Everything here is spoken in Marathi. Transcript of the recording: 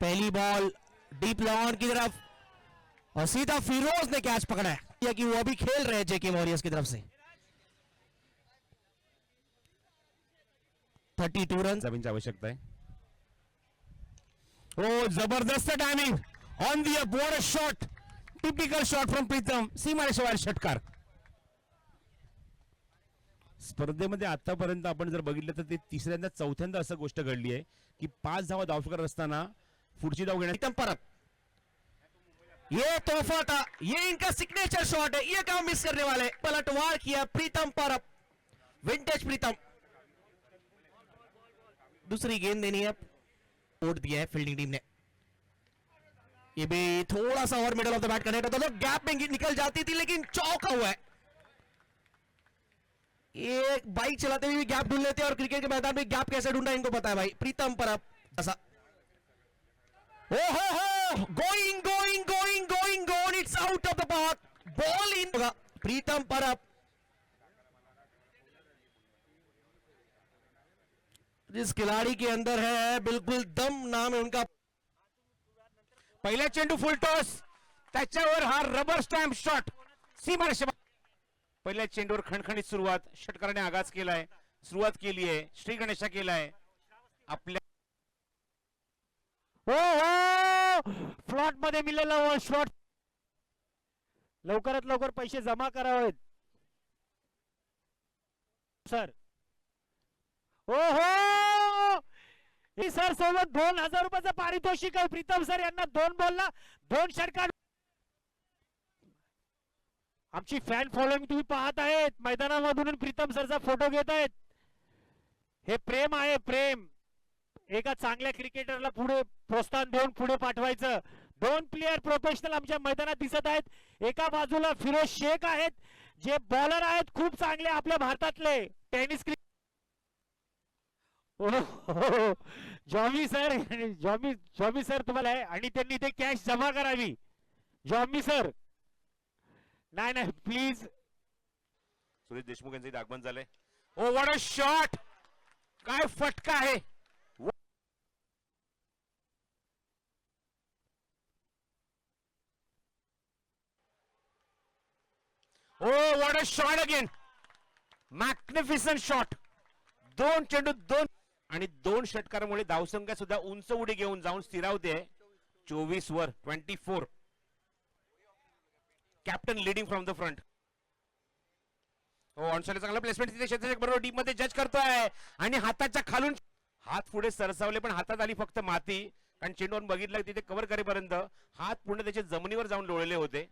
पहली बॉल डीप लॉन की तरफ और सीधा फिरोज ने कैच पकड़ा है या कि वो अभी खेल रहे हैं जेके वॉरियर्स की तरफ से। 32 रन जमीनची आवश्यकता आहे। ओ जबरदस्त timing on the what a shot, typical shot from Pritam, सीमारेषेवर षटकार। स्पर्धेमध्ये आतापर्यंत आपण जर बघितलं तर ते तिसऱ्यांदा चौथ्यांदा असं गोष्ट घडली आहे की 5 धावा धावफलकावर असताना पुढची धाव घेण्यात प्रीतम परब, ये तोहफा था, ये इनका सिग्नेचर शॉट है, ये काम मिस करने वाले। पलटवार किया प्रीतम परब, विंटेज प्रीतम। दूसरी गेंद देनी है, वोट दिया है फील्डिंग टीम ने। ये भी थोड़ा सा और middle of the bat connect होता तो गैप में निकल जाती थी, लेकिन चौका हुआ है। ये बाइक चलाते हुए भी गैप ढूंढ लेते हैं और क्रिकेट के मैदान में गैप कैसे ढूंढना इनको पता है भाई। प्रीतम परब ऐसा, ओहो going going going going going, it's out of the park, ball in होगा। प्रीतम परब जिस खिलाड़ी के अंदर है बिल्कुल दम, नाम है उनका। पहिला चेंडू फुल टॉस, त्याच्यावर हा रबर स्टॅम्प शॉट सीमारेषा। पहिल्या चेंडूवर खणखणीत सुरुवात, षटकाराने आगाज केलाय, सुरुवात केली आहे, श्री गणेशा केलाय आपल्या। हो फ्लॉट मध्ये मिळालेला वन शॉट, लवकरात लवकर पैसे जमा करावेत सर। हो सर सोबत 2000 रुपयाचं पारितोषिक आहे प्रीतम सर यांना 2 बॉलला 2 षटकार। आमची फॅन फॉलोइंग तुम्ही पाहत आहेत, मैदानामधून प्रीतम सरचा फोटो घेत आहेत। हे प्रेम आहे, प्रेम एका चांगल्या क्रिकेटरला पुढे प्रोत्साहन देऊन पुढे पाठवायचं। 2 प्लेयर प्रोफेशनल आमच्या मैदानात दिसत आहेत। एका बाजूला फिरोज शेख आहेत जे बॉलर आहेत खूप चांगले आपल्या भारतातले टेनिस क्रिकेट। जॉमी सर, जॉमी सर तुम्हाला आहे आणि त्यांनी ते कॅश जमा करावी। जॉमी सर नाही नाही प्लीज। सुरेश देशमुख यांचं आगमन झालंय। ओ व्हाट अ शॉट, काय फटका आहे। Oh what a shot again, magnificent shot. 2 चेंडू 2 आणि 2 षटकारामुळे धावसंख्या सुद्धा उंच उडी घेऊन जाऊन स्थिरावते 24 वर 24। Captain leading from the front. हो ऑनसाइड चांगला प्लेसमेंट तिथे क्षेत्ररक्षक बरोबर डीप मध्ये जज करतोय आणि हाताच्या खालून हात पुढे सरसावले पण हातात आली फक्त माती, कारण चेंडूवर बघितलं तिथे कव्हर करेपर्यंत हात पूर्ण त्याचे जमिनीवर जाऊन लोळले होते।